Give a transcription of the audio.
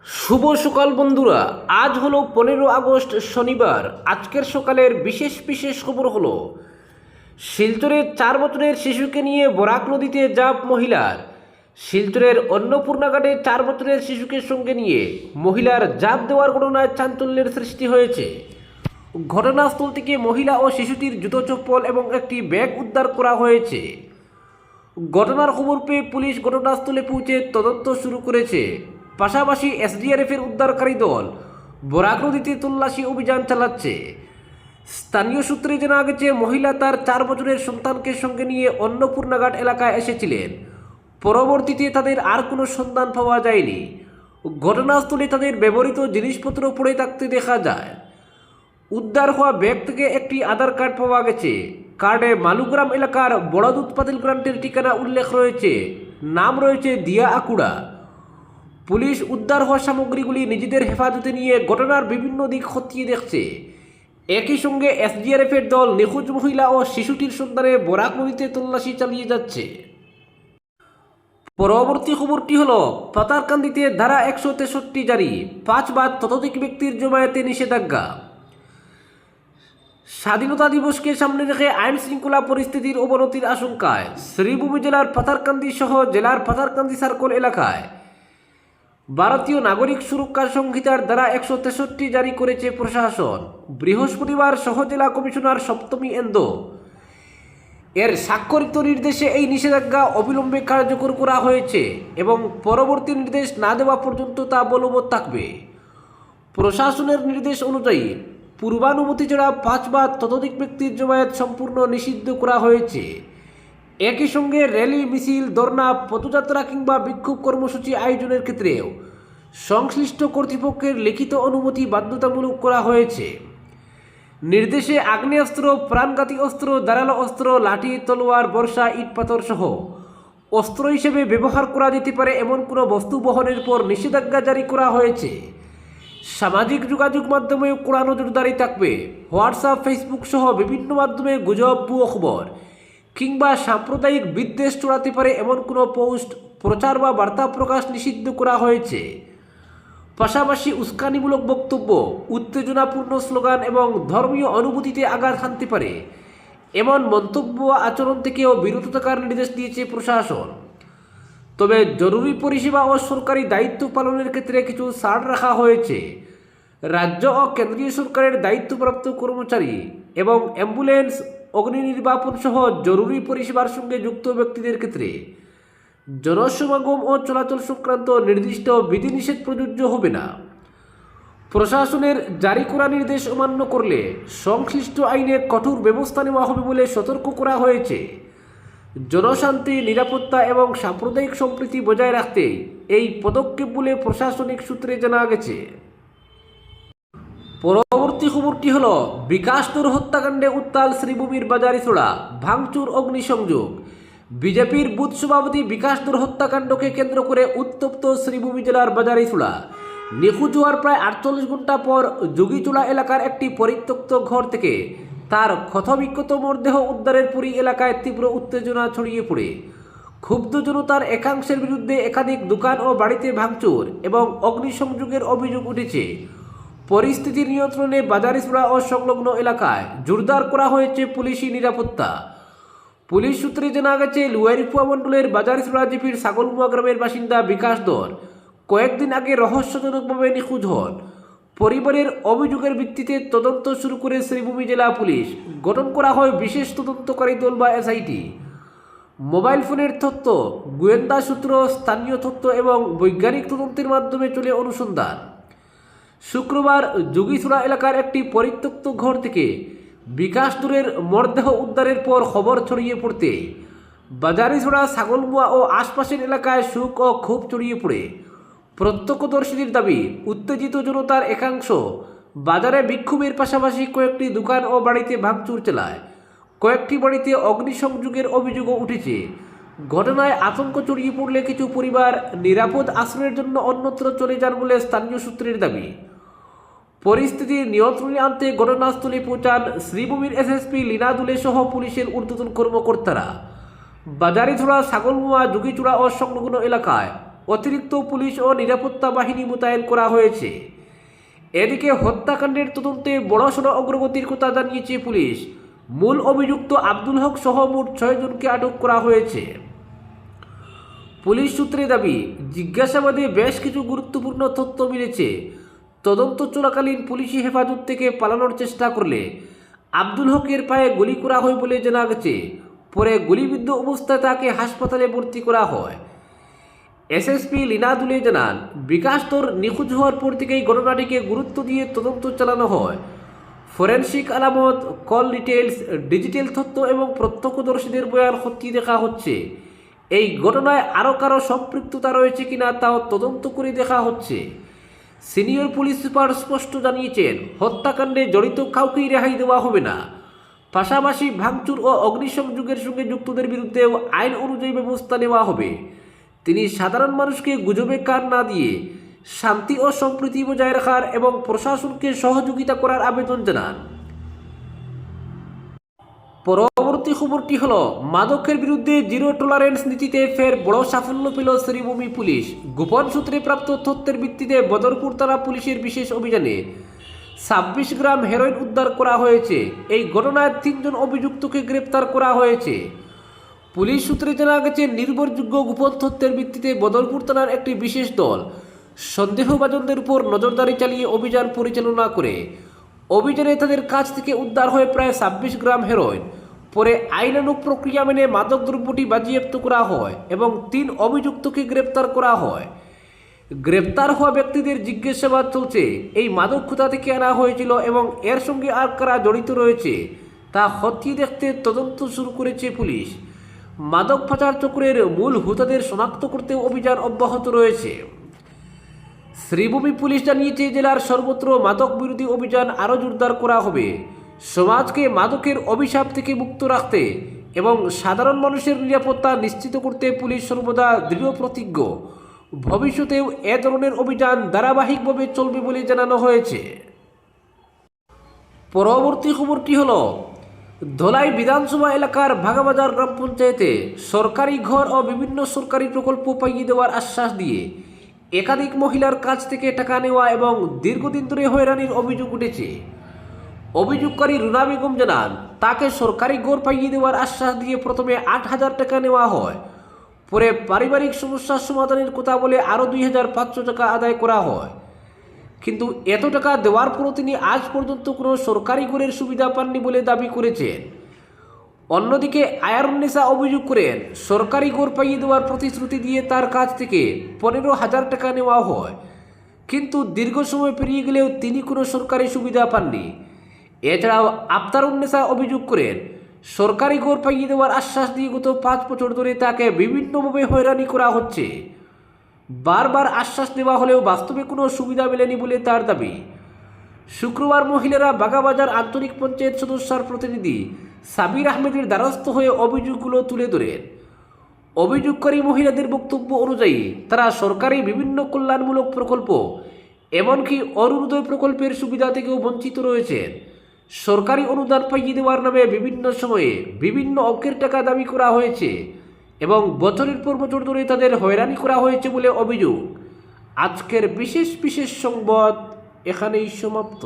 শুভ সকাল বন্ধুরা। আজ হলো 15 আগস্ট শনিবার। আজকের সকালের বিশেষ বিশেষ খবর হলো শিলচরের 4 বছরের শিশুকে নিয়ে বরাক নদীতে জাঁপ মহিলার। শিলচরের অন্নপূর্ণাঘাটে 4 বছরের শিশুকে সঙ্গে নিয়ে মহিলার জাঁপ দেওয়ার ঘটনায় চাঞ্চল্যের সৃষ্টি হয়েছে। ঘটনাস্থল থেকে মহিলা ও শিশুটির জুতো চপ্পল এবং একটি ব্যাগ উদ্ধার করা হয়েছে। ঘটনার খবর পেয়ে পুলিশ ঘটনাস্থলে পৌঁছে তদন্ত শুরু করেছে। পাশাপাশি এসডিআরএফের উদ্ধারকারী দল বরাক নদীতে তল্লাশি অভিযান চালাচ্ছে। স্থানীয় সূত্রে জানা গেছে, মহিলা তার 4 বছরের সন্তানকে সঙ্গে নিয়ে অন্নপূর্ণাঘাট এলাকায় এসেছিলেন। পরবর্তীতে তাদের আর কোনো সন্ধান পাওয়া যায়নি। ঘটনাস্থলে তাদের ব্যবহৃত জিনিসপত্র পড়ে থাকতে দেখা যায়। উদ্ধার হওয়া ব্যাগ থেকে একটি আধার কার্ড পাওয়া গেছে। কার্ডে মালুগ্রাম এলাকার বড়দুধ পাতিল গ্রান্টের ঠিকানা উল্লেখ রয়েছে। নাম রয়েছে দিয়া আকুড়া। পুলিশ উদ্ধার হওয়া সামগ্রীগুলি নিজেদের হেফাজতে নিয়ে ঘটনার বিভিন্ন দিক খতিয়ে দেখছে। একই সঙ্গে এসডিআরএফের দল নিখোঁজ মহিলা ও শিশুটির সন্ধানে বরাক নদীতে তল্লাশি চালিয়ে যাচ্ছে। পরবর্তী খবরটি হল, পাতারকান্দিতে ধারা 163 জারি, 5 বা ততোধিক ব্যক্তির জমায়েতে নিষেধাজ্ঞা। স্বাধীনতা দিবসকে সামনে রেখে আইন শৃঙ্খলা পরিস্থিতির অবনতির আশঙ্কায় শ্রীভূমি জেলার পাথারকান্দি সহ জেলার পাথারকান্দি সার্কল এলাকায় ভারতীয় নাগরিক সুরক্ষা সংহিতার ধারা 163 জারি করেছে প্রশাসন। বৃহস্পতিবার সহ জেলা কমিশনার সপ্তমী এন্দো এর স্বাক্ষরিত নির্দেশে এই নিষেধাজ্ঞা অবিলম্বে কার্যকর করা হয়েছে এবং পরবর্তী নির্দেশ না দেওয়া পর্যন্ত তা বলবৎ থাকবে। প্রশাসনের নির্দেশ অনুযায়ী পূর্বানুমতি ছাড়া 5 বা ততোধিক ব্যক্তির জমায়েত সম্পূর্ণ নিষিদ্ধ করা হয়েছে। একই সঙ্গে র্যালি, মিছিল, ধর্না, পদযাত্রা কিংবা বিক্ষোভ কর্মসূচি আয়োজনের ক্ষেত্রেও সংশ্লিষ্ট কর্তৃপক্ষের লিখিত অনুমতি বাধ্যতামূলক করা হয়েছে। নির্দেশে আগ্নেয়াস্ত্র, প্রাণঘাতী অস্ত্র, ধারালো অস্ত্র, লাঠি, তলোয়ার, বর্ষা, ইট পাথর সহ অস্ত্র হিসেবে ব্যবহার করা যেতে পারে এমন কোনো বস্তু বহনের পর নিষেধাজ্ঞা জারি করা হয়েছে। সামাজিক যোগাযোগ মাধ্যমেও কড়া নজরদারি থাকবে। হোয়াটসঅ্যাপ, ফেসবুক সহ বিভিন্ন মাধ্যমে গুজব, ভুয়ো খবর কিংবা সাম্প্রদায়িক বিদ্বেষ ছড়াতে পারে এমন কোনো পোস্ট, প্রচার বা বার্তা প্রকাশ নিষিদ্ধ করা হয়েছে। পাশাপাশি উস্কানিমূলক বক্তব্য, উত্তেজনাপূর্ণ স্লোগান এবং ধর্মীয় অনুভূতিতে আঘাত হানতে পারে এমন মন্তব্য আচরণ থেকেও বিরত থাকার নির্দেশ দিয়েছে প্রশাসন। তবে জরুরি পরিষেবা ও সরকারি দায়িত্ব পালনের ক্ষেত্রে কিছু ছাড় রাখা হয়েছে। রাজ্য ও কেন্দ্রীয় সরকারের দায়িত্বপ্রাপ্ত কর্মচারী এবং অ্যাম্বুলেন্স, অগ্নি নির্বাপন সহ জরুরি পরিষেবার সঙ্গে যুক্ত ব্যক্তিদের ক্ষেত্রে জনসমাগম ও চলাচল সংক্রান্ত নির্দিষ্ট বিধিনিষেধ প্রযোজ্য হবে না। প্রশাসনের জারি করা নির্দেশ অমান্য করলে সংশ্লিষ্ট আইনে কঠোর ব্যবস্থা নেওয়া হবে বলে সতর্ক করা হয়েছে। জনশান্তি, নিরাপত্তা এবং সাম্প্রদায়িক সম্প্রীতি বজায় রাখতে এই পদক্ষেপ বলে প্রশাসনিক সূত্রে জানা গেছে। পরবর্তী খবরটি হল, বিকাশ দর হত্যাকাণ্ডে উত্তাল শ্রীভূমির বাজারিছড়া, ভাঙচুর, অগ্নিসংযোগ। বিজেপির বুথ সভাপতি বিকাশ দর হত্যাকাণ্ডকে কেন্দ্র করে উত্তপ্ত শ্রীভূমি জেলার বাজারিছড়া। নিখোঁজ হওয়ার প্রায় 48 ঘন্টা পর যোগীচোলা এলাকার একটি পরিত্যক্ত ঘর থেকে তার ক্ষতবিক্ষত মরদেহ উদ্ধারের পরই এলাকায় তীব্র উত্তেজনা ছড়িয়ে পড়ে। ক্ষুব্ধ জনতার একাংশের বিরুদ্ধে একাধিক দোকান ও বাড়িতে ভাঙচুর এবং অগ্নিসংযোগের অভিযোগ উঠেছে। পরিস্থিতি নিয়ন্ত্রণে বাজারিছড়া ও সংলগ্ন এলাকায় জোরদার করা হয়েছে পুলিশি নিরাপত্তা। পুলিশ সূত্রে জানা গেছে, লুয়ারিফুয়া মণ্ডলের বাজারিছড়া জিপির ছাগলমুয়া গ্রামের বাসিন্দা বিকাশ দর কয়েকদিন আগে রহস্যজনকভাবে নিখোঁজ হন। পরিবারের অভিযোগের ভিত্তিতে তদন্ত শুরু করে শ্রীভূমি জেলা পুলিশ। গঠন করা হয় বিশেষ তদন্তকারী দল বা এসআইটি। মোবাইল ফোনের তথ্য, গোয়েন্দা সূত্র, স্থানীয় তথ্য এবং বৈজ্ঞানিক তদন্তের মাধ্যমে চলে অনুসন্ধান। শুক্রবার যোগীছড়া এলাকার একটি পরিত্যক্ত ঘর থেকে বিকাশ দূরের মরদেহ উদ্ধারের পর খবর ছড়িয়ে পড়তে বাজারিছড়া, ছাগলমুয়া ও আশপাশের এলাকায় শোক ও ক্ষোভ ছড়িয়ে পড়ে। প্রত্যক্ষদর্শীদের দাবি, উত্তেজিত জনতার একাংশ বাজারে বিক্ষোভের পাশাপাশি কয়েকটি দোকান ও বাড়িতে ভাঙচুর চালায়। কয়েকটি বাড়িতে অগ্নিসংযোগের অভিযোগও উঠেছে। ঘটনায় আতঙ্ক ছড়িয়ে পড়লে কিছু পরিবার নিরাপদ আশ্রয়ের জন্য অন্যত্র চলে যান বলে স্থানীয় সূত্রের দাবি। পরিস্থিতি নিয়ন্ত্রণে আনতে ঘটনাস্থলে পৌঁছান শ্রীভূমির এসএসপি লীনা দুলে সহ পুলিশের ঊর্ধ্বতন কর্মকর্তারা। বাজারিছড়া, ছাগলমুয়া, যোগীচূড়া ও সংলগ্ন এলাকায় অতিরিক্ত পুলিশ ও নিরাপত্তা বাহিনী মোতায়েন করা হয়েছে। এদিকে হত্যাকাণ্ডের তদন্তে বড়সড় অগ্রগতির কথা জানিয়েছে পুলিশ। মূল অভিযুক্ত আব্দুল হক সহ মোট 6 জনকে আটক করা হয়েছে। পুলিশ সূত্রে দাবি, জিজ্ঞাসাবাদে বেশ কিছু গুরুত্বপূর্ণ তথ্য মিলেছে। তদন্ত চলাকালীন পুলিশি হেফাজত থেকে পালানোর চেষ্টা করলে আব্দুল হকের পায়ে গুলি করা হয় বলে জানা গেছে। পরে গুলিবিদ্ধ অবস্থায় তাকে হাসপাতালে ভর্তি করা হয়। এসএসপি লীনা দুলে জানান, বিকাশ তোর নিখোঁজ হওয়ার পর থেকেই ঘটনাটিকে গুরুত্ব দিয়ে তদন্ত চালানো হয়। ফরেনসিক আলামত, কল ডিটেলস, ডিজিটাল তথ্য এবং প্রত্যক্ষদর্শীদের বয়ান খতিয়ে দেখা হচ্ছে। এই ঘটনায় আরও কারো সম্পৃক্ততা রয়েছে কিনা তাও তদন্ত করে দেখা হচ্ছে। সিনিয়র পুলিশ সুপার স্পষ্ট জানিয়েছেন, হত্যাকাণ্ডে জড়িত কাউকেই রেহাই দেওয়া হবে না। পাশাপাশি ভাঙচুর ও অগ্নিসংযোগের সঙ্গে যুক্তদের বিরুদ্ধেও আইন অনুযায়ী ব্যবস্থা নেওয়া হবে। তিনি সাধারণ মানুষকে গুজবে কান না দিয়ে শান্তি ও সম্প্রীতি বজায় রাখার এবং প্রশাসনকে সহযোগিতা করার আবেদন জানান। পরবর্তী খবরটি হল, মাদকের বিরুদ্ধে জিরো টলারেন্স নীতিতে ফের বড় সাফল্য পেল শ্রীভূমি পুলিশ। গোপন সূত্রে প্রাপ্ত তথ্যের ভিত্তিতে বদরপুর থানা পুলিশের বিশেষ অভিযানে 26 গ্রাম হেরোইন উদ্ধার করা হয়েছে। এই ঘটনায় 3 জন অভিযুক্তকে গ্রেপ্তার করা হয়েছে। পুলিশ সূত্রে জানা গেছে, নির্ভরযোগ্য গোপন তথ্যের ভিত্তিতে বদরপুর থানার একটি বিশেষ দল সন্দেহভাজনদের উপর নজরদারি চালিয়ে অভিযান পরিচালনা করে। অভিযানে তাদের কাছ থেকে উদ্ধার হয় প্রায় 26 গ্রাম হেরোইন। পরে আইনানুগ প্রক্রিয়া মেনে মাদক দ্রব্যটি বাজেয়াপ্ত করা হয় এবং 3 অভিযুক্তকে গ্রেপ্তার করা হয়। গ্রেপ্তার হওয়া ব্যক্তিদের জিজ্ঞাসাবাদ চলছে। এই মাদক কোথা থেকে আনা হয়েছিল এবং এর সঙ্গে আর কারা জড়িত রয়েছে তা খতিয়ে দেখতে তদন্ত শুরু করেছে পুলিশ। মাদক পাচার চক্রের মূল হোতাদের শনাক্ত করতে অভিযান অব্যাহত রয়েছে। শ্রীভূমি পুলিশ জানিয়েছে, জেলার সর্বত্র মাদক বিরোধী অভিযান আরও জোরদার করা হবে। সমাজকে মাদকের অভিশাপ থেকে মুক্ত রাখতে এবং সাধারণ মানুষের নিরাপত্তা নিশ্চিত করতে পুলিশ সর্বদা দৃঢ় প্রতিজ্ঞ। ভবিষ্যতেও এ ধরনের অভিযান ধারাবাহিকভাবে চলবে বলে জানানো হয়েছে। পরবর্তী খবরটি হল, ধলাই বিধানসভা এলাকার ভাগাবাজার গ্রাম পঞ্চায়েতে সরকারি ঘর ও বিভিন্ন সরকারি প্রকল্প পাইয়ে দেওয়ার আশ্বাস দিয়ে একাধিক মহিলার কাছ থেকে টাকা নেওয়া এবং দীর্ঘদিন ধরে হয়রানির অভিযোগ উঠেছে। অভিযোগকারী রুনা বেগম জানান, তাকে সরকারি ঘর পাইয়ে দেওয়ার আশ্বাস দিয়ে প্রথমে 8,000 টাকা নেওয়া হয়। পরে পারিবারিক সমস্যার সমাধানের কথা বলে আরও 2,500 টাকা আদায় করা হয়। কিন্তু এত টাকা দেওয়ার পরও তিনি আজ পর্যন্ত কোনো সরকারি ঘরের সুবিধা পাননি বলে দাবি করেছেন। অন্যদিকে আয়ারুন্নেসা অভিযোগ করেন, সরকারি ঘর পাইয়ে দেওয়ার প্রতিশ্রুতি দিয়ে তার কাছ থেকে 15,000 টাকা নেওয়া হয়, কিন্তু দীর্ঘ সময় পেরিয়ে গেলেও তিনি কোনো সরকারি সুবিধা পাননি। এছাড়াও আফতারুন্নেসা অভিযোগ করেন, সরকারি ঘর পাইয়ে দেওয়ার আশ্বাস দিয়ে গত 5 বছর ধরে তাকে বিভিন্নভাবে হয়রানি করা হচ্ছে। বারবার আশ্বাস দেওয়া হলেও বাস্তবে কোনো সুবিধা মেলেনি বলে তার দাবি। শুক্রবার মহিলারা বাগাবাজার আঞ্চলিক পঞ্চায়েত সদস্যার প্রতিনিধি সাবির আহমেদের দ্বারস্থ হয়ে অভিযোগগুলো তুলে ধরেন। অভিযোগকারী মহিলাদের বক্তব্য অনুযায়ী তারা সরকারি বিভিন্ন কল্যাণমূলক প্রকল্প এমনকি অরুণোদয় প্রকল্পের সুবিধা থেকেও বঞ্চিত রয়েছেন। সরকারি অনুদান পাইয়ে দেওয়ার নামে বিভিন্ন সময়ে বিভিন্ন অঙ্কের টাকা দাবি করা হয়েছে এবং বছরের পর বছর ধরে তাদের হয়রানি করা হয়েছে বলে অভিযোগ। আজকের বিশেষ সংবাদ এখানেই সমাপ্ত।